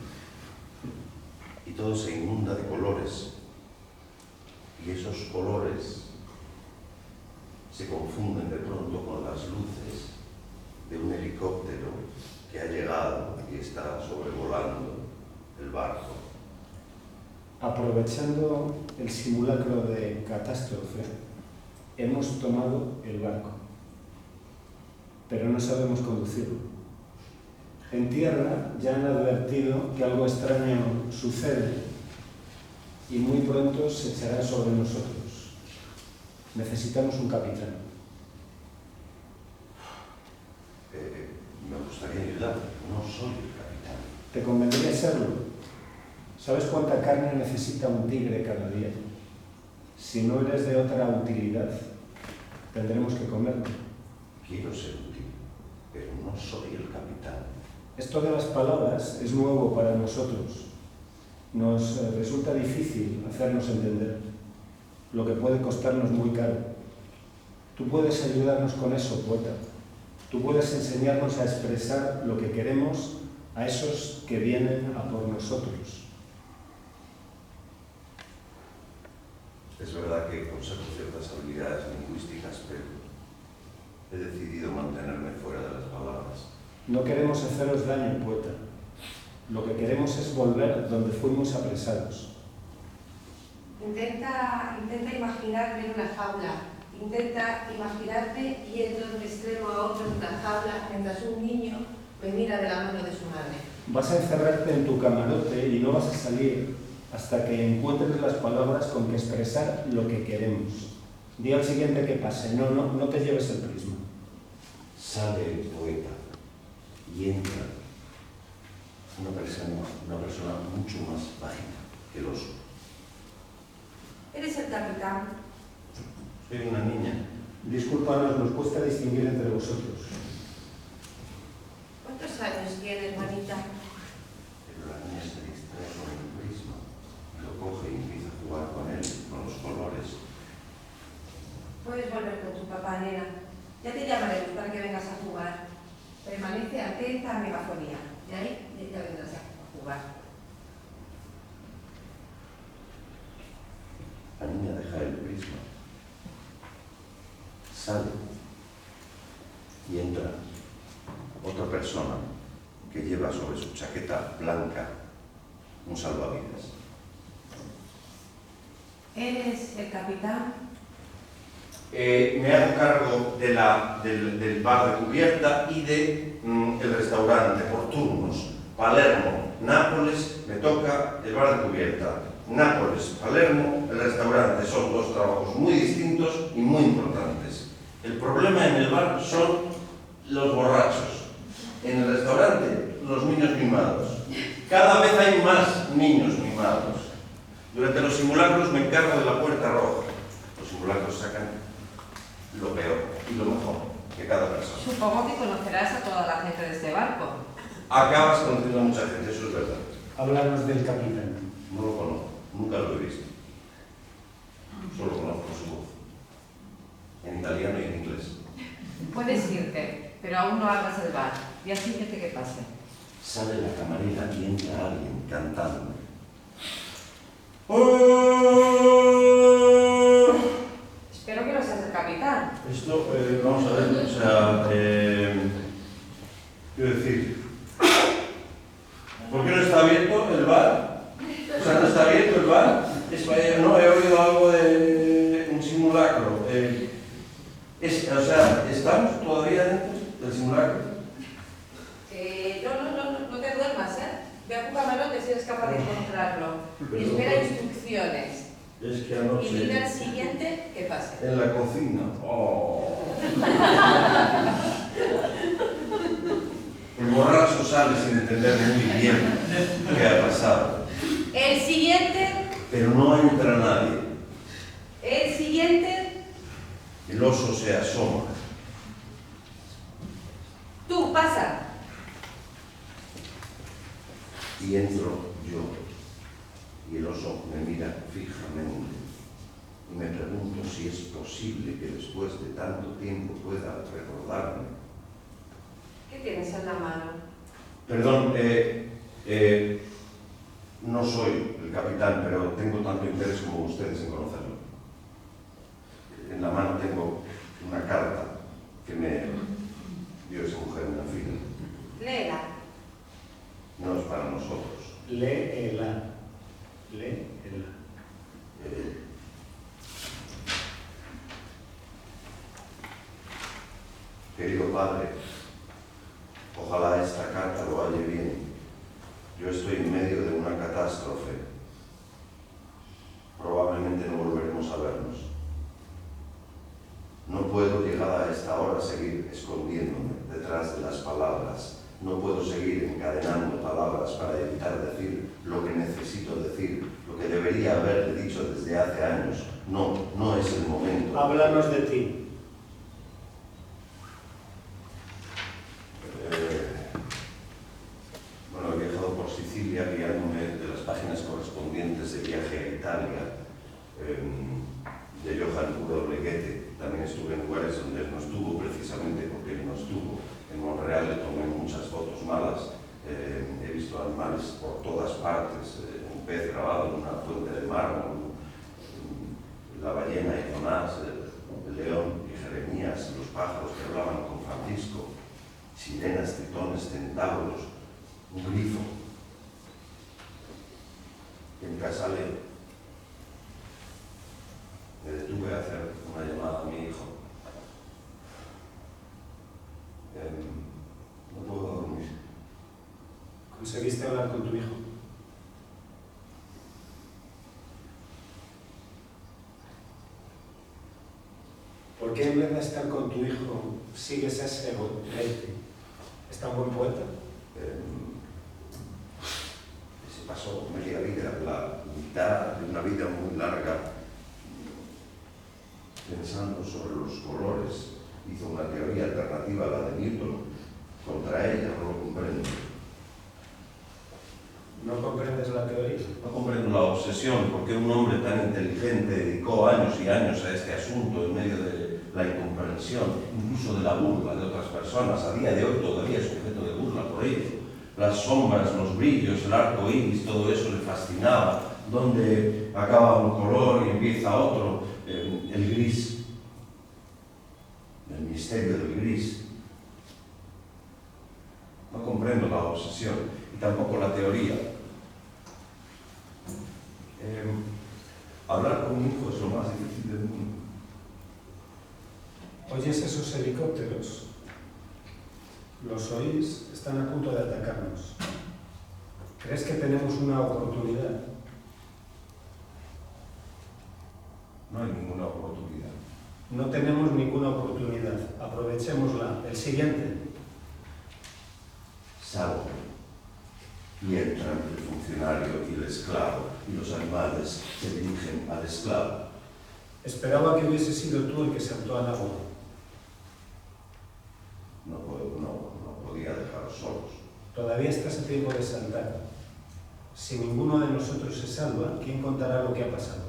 y todo se inunda de colores. Y esos colores se confunden de pronto con las luces de un helicóptero que ha llegado y está sobrevolando el barco. Aprovechando el simulacro de catástrofe, hemos tomado el barco, pero no sabemos conducirlo. En tierra ya han advertido que algo extraño sucede y muy pronto se echará sobre nosotros. Necesitamos un capitán. Me gustaría ayudar, no soy el capitán. ¿Te convendría serlo? ¿Sabes cuánta carne necesita un tigre cada día? Si no eres de otra utilidad, tendremos que comerlo. Quiero ser útil, pero no soy el capitán. Esto de las palabras es nuevo para nosotros. Nos resulta difícil hacernos entender, lo que puede costarnos muy caro. Tú puedes ayudarnos con eso, poeta. Tú puedes enseñarnos a expresar lo que queremos a esos que vienen a por nosotros. Es verdad que conservo ciertas habilidades lingüísticas, pero he decidido mantenerme fuera de las palabras. No queremos haceros daño, poeta. Lo que queremos es volver donde fuimos apresados. Intenta imaginar ver una jaula. Intenta imaginarte yendo de un extremo a otro en una jaula mientras un niño me mira de la mano de su madre. Vas a encerrarte en tu camarote y no vas a salir hasta que encuentres las palabras con que expresar lo que queremos. Di al siguiente que pase. No te lleves el prisma. Sale el poeta y entra una persona mucho más bajita que el oso. ¿Eres el capitán? Soy una niña. Discúlpanos, nos cuesta distinguir entre vosotros. ¿Cuántos años tienes, manita? Pero la niña se distrae con el prisma. nada, nena. Ya te llamaremos para que vengas a jugar. Permanece atenta a megafonía. Y ahí ya vendrás a jugar. La niña deja el prisma, sale y entra otra persona que lleva sobre su chaqueta blanca un salvavidas. ¿Eres el capitán? Me hago cargo del bar de cubierta y el restaurante por turnos. Palermo, Nápoles, me toca el bar de cubierta. Nápoles, Palermo, el restaurante. Son dos trabajos muy distintos y muy importantes. El problema en el bar son los borrachos. En el restaurante, los niños mimados. Cada vez hay más niños mimados. Durante los simulacros me encargo de la puerta roja. Los simulacros sacan lo peor y lo mejor de cada persona. Supongo que conocerás a toda la gente de este barco. Acabas conociendo a mucha gente, eso es verdad. Háblanos del capitán. No lo conozco, nunca lo he visto. Solo conozco su voz. En italiano y en inglés. Puedes irte, pero aún no abras el bar. Día siguiente que pase. Sale la camarera y entra alguien cantando. Espero que no seas el capitán. Esto, vamos a ver, o sea, quiero decir, ¿por qué no está abierto el bar? O sea, no está abierto el bar. No, he oído algo de un simulacro. O sea, ¿estamos todavía dentro del simulacro? No te duermas, ¿eh? Ve a tu camarote si eres capaz de encontrarlo. Y espera instrucciones. Es que Y dile al siguiente que pase. En la cocina. Oh. El borracho sale sin entender muy bien qué ha pasado. El siguiente. Pero no entra nadie. El siguiente. El oso se asoma. Tú, pasa. Y entro yo. Y el oso me mira fijamente. Y me pregunto si es posible que después de tanto tiempo pueda recordarme. ¿Qué tienes en la mano? Perdón, no soy el capitán, pero tengo tanto interés como ustedes en conocerlo. En la mano tengo una carta que me dio esa mujer en la fila. Léela. No es para nosotros. Léela. Léela. Querido padre, ojalá esta carta lo halle bien. Yo estoy en medio de una catástrofe. Probablemente no volveremos a vernos. No puedo, llegada a esta hora, seguir escondiéndome detrás de las palabras. No puedo seguir encadenando palabras para evitar decir lo que necesito decir, lo que debería haberle dicho desde hace años. No es el momento. Háblanos de ti. Bueno, he viajado por Sicilia guiándome de las páginas correspondientes de Viaje a Italia, de Johann W. Goethe. También estuve en lugares donde él no estuvo, precisamente porque él no estuvo. En Montreal le tomé muchas fotos malas. He visto animales por todas partes, un pez grabado en una fuente de mármol, la ballena y Jonás, el león y Jeremías, los pájaros que hablaban con Francisco, sirenas, tritones, centauros, un grifo. Mientras sale, me detuve a hacer una llamada a mi hijo. No puedo dormir. ¿Conseguiste hablar con tu hijo? ¿Por qué en vez de estar con tu hijo sigues a ese Goethe? ¿Es tan buen poeta? Se pasó media vida, la mitad de una vida muy larga, pensando sobre los colores. Hizo una teoría alternativa a la de Newton. Contra ella no lo comprendo. ¿No comprendes la teoría? No comprendo la obsesión, porque un hombre tan inteligente dedicó años y años a este asunto en medio de la incompetencia incomprensión, incluso de la burla de otras personas. A día de hoy todavía es objeto de burla por ello. Las sombras, los brillos, el arco iris, todo eso le fascinaba. Donde acaba un color y empieza otro, el gris, el misterio del gris. No comprendo la obsesión y tampoco la teoría. Hablar con un hijo es lo más difícil del mundo. ¿Oyes esos helicópteros? ¿Los oís? Están a punto de atacarnos. ¿Crees que tenemos una oportunidad? No hay ninguna oportunidad. No tenemos ninguna oportunidad. Aprovechémosla. El siguiente. Salgo y entran el funcionario y el esclavo, y los animales se dirigen al esclavo. Esperaba que hubiese sido tú el que saltó al agua. No podía dejaros solos. Todavía estás a tiempo de saltar. Si ninguno de nosotros se salva, ¿quién contará lo que ha pasado?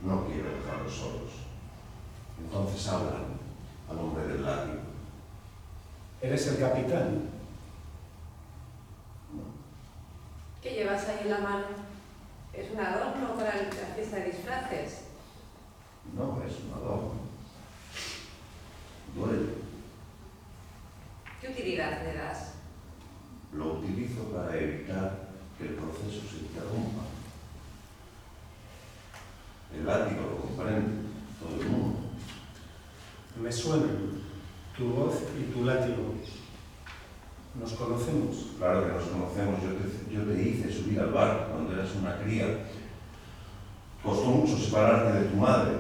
No quiero dejaros solos. Entonces hablan al hombre del látigo. ¿Eres el capitán? No. ¿Qué llevas ahí en la mano? ¿Es un adorno para la fiesta de disfraces? No es un adorno. Duele. ¿Qué utilidad le das? Lo utilizo para evitar que el proceso se interrumpa. El látigo lo comprende todo el mundo. Me suenan tu voz y tu látigo. ¿Nos conocemos? Claro que nos conocemos. Yo te hice subir al barco cuando eras una cría. Costó mucho separarte de tu madre.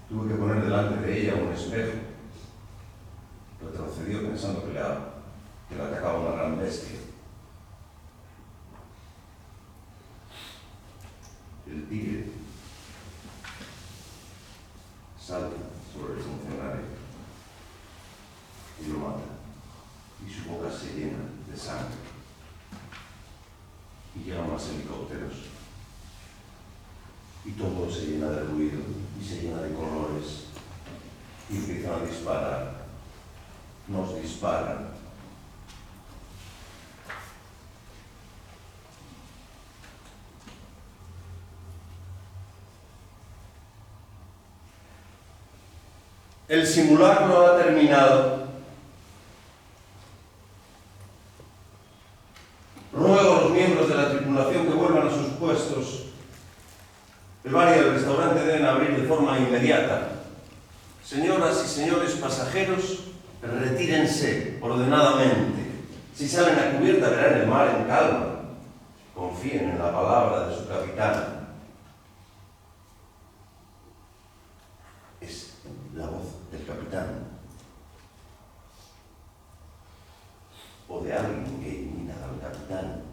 Tuve que poner delante de ella un espejo. Retrocedió pensando que le atacaba una gran bestia. El tigre salta sobre el funcionario y lo mata. Y su boca se llena de sangre. Y llegan más helicópteros. Y todo se llena de ruido y se llena de colores. Y empiezan a disparar. Nos disparan. El simulacro ha terminado. Ruego a los miembros de la tripulación que vuelvan a sus puestos. El bar y el restaurante deben abrir de forma inmediata. Señoras y señores pasajeros, retírense ordenadamente. Si salen a cubierta verán el mar en calma. Confíen en la palabra de su capitán. Es la voz del capitán. O de alguien que imita al capitán.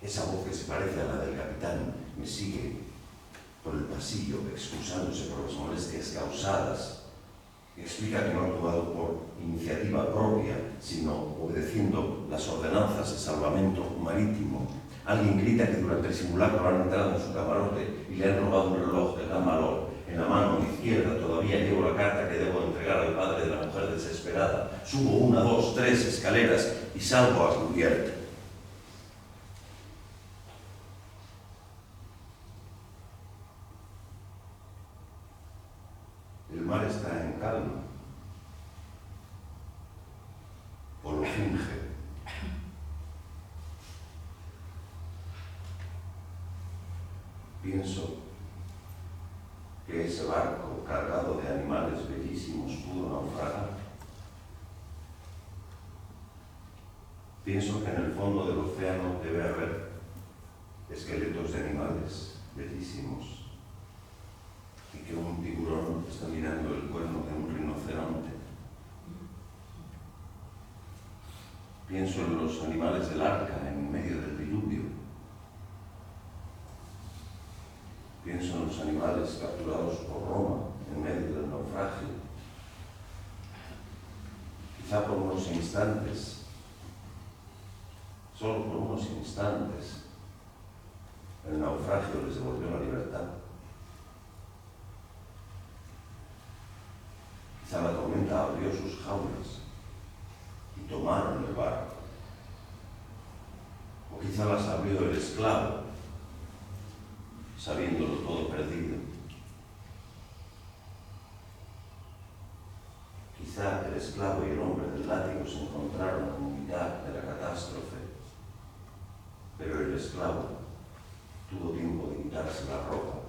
Esa voz que se parece a la del capitán me sigue por el pasillo, excusándose por las molestias causadas. Explica que no ha actuado por iniciativa propia, sino obedeciendo las ordenanzas de salvamento marítimo. Alguien grita que durante el simulacro han entrado en su camarote y le han robado un reloj de gran valor. En la mano izquierda todavía llevo la carta que debo entregar al padre de la mujer desesperada. Subo 1, 2, 3 escaleras y salgo a cubierta. El mar está en calma. O lo finge. Pienso que ese barco cargado de animales bellísimos pudo naufragar. Pienso que en el fondo del océano debe haber esqueletos de animales bellísimos y que un tiburón está mirando el cuerno de un rinoceronte. Pienso en los animales del arca en medio del diluvio. Pienso en los animales capturados por Roma en medio del naufragio. Quizá por unos instantes, solo por unos instantes, el naufragio les devolvió la libertad. Quizá la tormenta abrió sus jaulas y tomaron el barco. O quizá las abrió el esclavo, sabiéndolo todo perdido. Quizá el esclavo y el hombre del látigo se encontraron en mitad de la catástrofe, pero el esclavo tuvo tiempo de quitarse la ropa